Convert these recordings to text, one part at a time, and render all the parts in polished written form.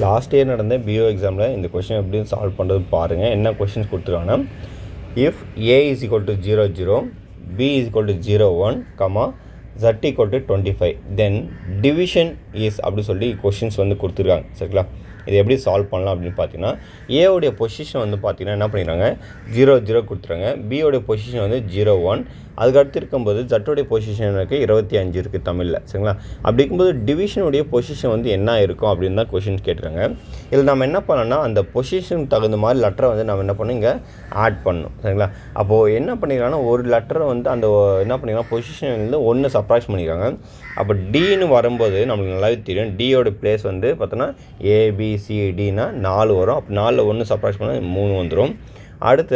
Last year நடந்த PO எக்ஸாமில் இந்த கொஷின் எப்படி சால்வ் பண்ணுறது பாருங்கள். என்ன கொஷின்ஸ் கொடுத்துருக்காங்கன்னா, if A is equal to 0 0 B is equal to 0 1 comma z equal to 25 then division is அப்படி சொல்லி கொஷின்ஸ் வந்து கொடுத்துருக்காங்க. சரிங்களா? இது எப்படி சால்வ் பண்ணலாம் அப்படின்னு பார்த்தீங்கன்னா, ஏவுடைய பொசிஷன் வந்து பார்த்தீங்கன்னா என்ன பண்ணிடுறாங்க, 0 0 கொடுத்துறாங்க. பியோடைய பொசிஷன் வந்து 0 1. அதுக்கடுத்து இருக்கும்போது ஜட்டோடைய பொசிஷன் இருக்குது 25 இருக்குது தமிழில். சரிங்களா? அப்படி இருக்கும்போது டிவிஷனுடைய பொசிஷன் வந்து என்ன இருக்கும் அப்படின்னு தான் கொஷின்ஸ் கேட்டுருக்காங்க. இதில் நம்ம என்ன பண்ணோம்னா, அந்த பொசிஷனுக்கு தகுந்த மாதிரி லெட்டரை வந்து நம்ம என்ன பண்ணணும், இங்கே ஆட் பண்ணணும். சரிங்களா? அப்போது என்ன பண்ணிக்கிறாங்கன்னா, ஒரு லெட்டரை வந்து அந்த என்ன பண்ணிக்கலாம், பொசிஷன்லேருந்து 1 சப்ராக்ட் பண்ணிக்கிறாங்க. அப்போ டின்னு வரும்போது நம்மளுக்கு நல்லாவே தெரியும், டியோட பிளேஸ் வந்து பார்த்தோன்னா ஏபிசிடினா 4 வரும். அப்போ 4ல் 1 சப்ராக்ட் பண்ணால் 3 வந்துடும். அடுத்து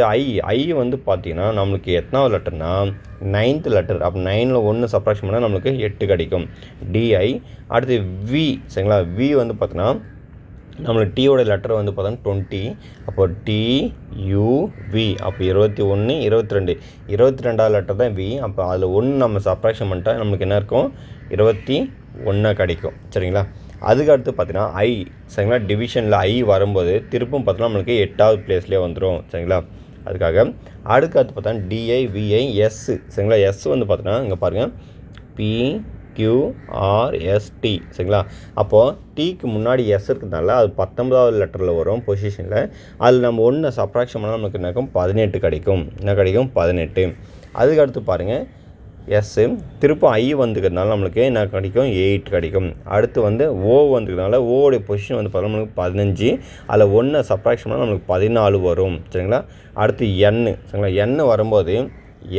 ஐ வந்து பார்த்திங்கன்னா நம்மளுக்கு எத்தனாவது லெட்டர்னா 9th லெட்டர். அப்போ 9ல் 1 சப்ராக்ஷன் பண்ணால் நம்மளுக்கு 8 கிடைக்கும், டிஐ. அடுத்து வி. சரிங்களா? வி வந்து பார்த்தோன்னா நம்மளுக்கு டீயோட லெட்டர் வந்து பார்த்தோன்னா 20. அப்போ டியூவி. அப்போ 21 22 22வது லெட்டர் தான் வி. அப்போ அதில் 1 நம்ம சப்ராக்ஷன் பண்ணிட்டா நம்மளுக்கு என்ன இருக்கும், 21 கிடைக்கும். சரிங்களா? அதுக்கு அடுத்து பார்த்தீங்கன்னா ஐ. சரிங்களா? டிவிஷனில் ஐ வரும்போது திருப்பும் பார்த்தோன்னா நம்மளுக்கு 8வது பிளேஸ்லேயே வந்துடும். சரிங்களா? அதுக்காக அடுத்து பார்த்தா டிஐ விஐ எஸ். சரிங்களா? எஸ் வந்து பார்த்தோன்னா இங்கே பாருங்கள், பிக்யூஆர்எஸ்டி. சரிங்களா? அப்போது டிக்கு முன்னாடி எஸ் இருக்கிறதுனால அது 19வது லெட்டரில் வரும் பொசிஷனில். அதில் நம்ம 1 சப்ராக்ஷன் பண்ணால் நமக்கு என்ன இருக்கும், 18 கிடைக்கும். என்ன கிடைக்கும், 18. அதுக்கு அடுத்து பாருங்கள் எஸ்ஸு திருப்பம் ஐ வந்துக்கிறதுனால நம்மளுக்கு என்ன கிடைக்கும், 8 கிடைக்கும். அடுத்து வந்து ஓ வந்துக்கிறதுனால ஓடைய பொசிஷன் வந்து பார்த்தோம்னா நம்மளுக்கு 15. அதில் 1 சப்ராக்ஷன் பண்ணால் நம்மளுக்கு 14 வரும். சரிங்களா? அடுத்து என்னு. சரிங்களா? என்னு வரும்போது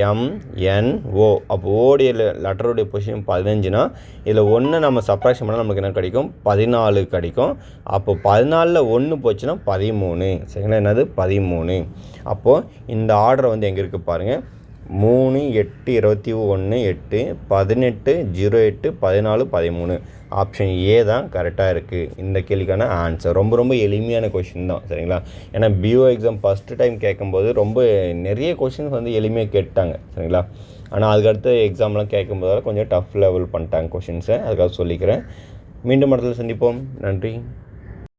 எம்என்ஓ. அப்போ ஓடைய லெட்டருடைய பொசிஷன் 15னா இதில் 1 நம்ம சப்ராக்ஷன் பண்ணால் நமக்கு என்ன கிடைக்கும், 14 கிடைக்கும். அப்போ 14ல் 1 போச்சுன்னா 13. சரிங்களா? என்னது 13. அப்போது இந்த ஆர்டரை வந்து எங்கே இருக்குது பாருங்கள், 3 8 21 8 18 08 14 13. ஆப்ஷன் ஏ தான் கரெக்டாக இருக்குது இந்த கேள்விக்கான ஆன்சர். ரொம்ப ரொம்ப எளிமையான கொஷின் தான். சரிங்களா? ஏன்னா பிஓ எக்ஸாம் ஃபஸ்ட்டு டைம் கேட்கும்போது ரொம்ப நிறைய கொஷின்ஸ் வந்து எளிமையாக கேட்டாங்க. சரிங்களா? ஆனால் அதுக்கடுத்து எக்ஸாம்லாம் கேட்கும்போது கொஞ்சம் டஃப் லெவல் பண்ணிட்டாங்க கொஷின்ஸை. அதுக்காக சொல்லிக்கிறேன். மீண்டும் இடத்துல சந்திப்போம். நன்றி.